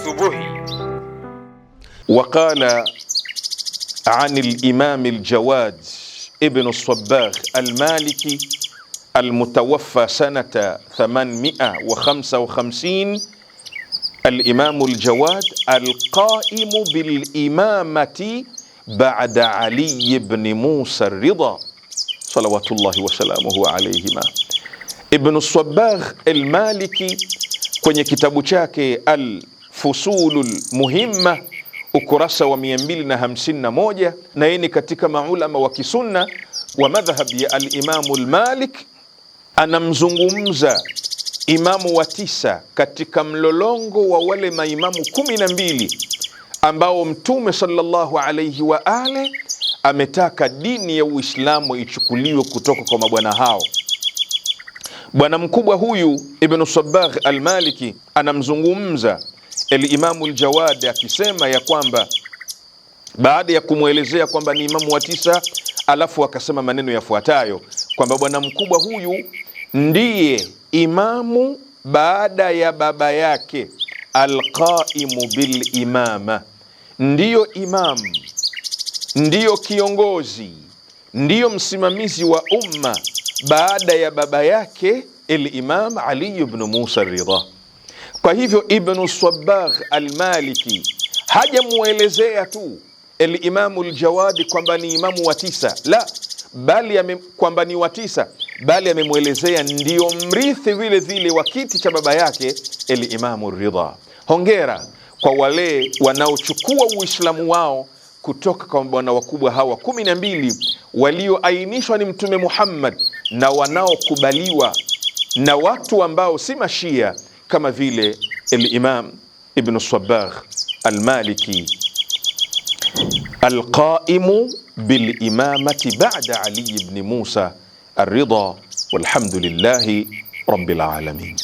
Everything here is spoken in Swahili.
asubuhi. Waqala an al-Imam al-Jawad ibn al-Sabbagh al-Maliki المتوفى سنة 855 الإمام الجواد القائم بالإمامة بعد علي بن موسى الرضا صلوات الله وسلامه عليهما. Ibn al-Sabbagh al-Maliki kwenye kitabu chake Al-Fusulul Muhimma ukurasa wa 251, na yeye ni katika maulama wa kisunna wa madhhab ya al-Imamu al-Malik, anamzungumza imamu wa 9 katika mlolongo wa wale maimamu 12 ambao Mtume sallallahu alayhi wa ale ametaka dini ya Uislamu ichukuliwe kutoka kwa mabwana hao. Bwana mkubwa huyu Ibn Sabbagh al-Maliki anamzungumza al-Imamu al-Jawad akisema ya kwamba baada ya kumwelezea kwamba ni imamu wa 9, alafu akasema maneno yafuatayo kwamba bwana mkubwa huyu ndiye imamu baada ya baba yake, alqaimu bil imama, ndiyo imamu, ndiyo kiongozi, ndiyo msimamizi wa umma baada ya baba yake al-Imam Ali ibn Musa Ridha. Kwa hivyo Ibn Sabbagh al-Maliki hajamuelezea tu al-Imam al-Jawad kwamba ni imamu wa 9, la, bali kwamba ni wa 9, bali amemwelezea ndiyo mrithi vile vile wa kiti cha baba yake al-Imam Ridha. Hongera kwa wale wanaochukua Uislamu wao kutoka kwa bwana wakubwa hawa 12 walioainishwa ni Mtume Muhammad, na wanaokubaliwa na watu ambao si mashia kama vile al-Imam Ibn Sabbagh al-Maliki القائم بالإمامة بعد علي بن موسى الرضا والحمد لله رب العالمين.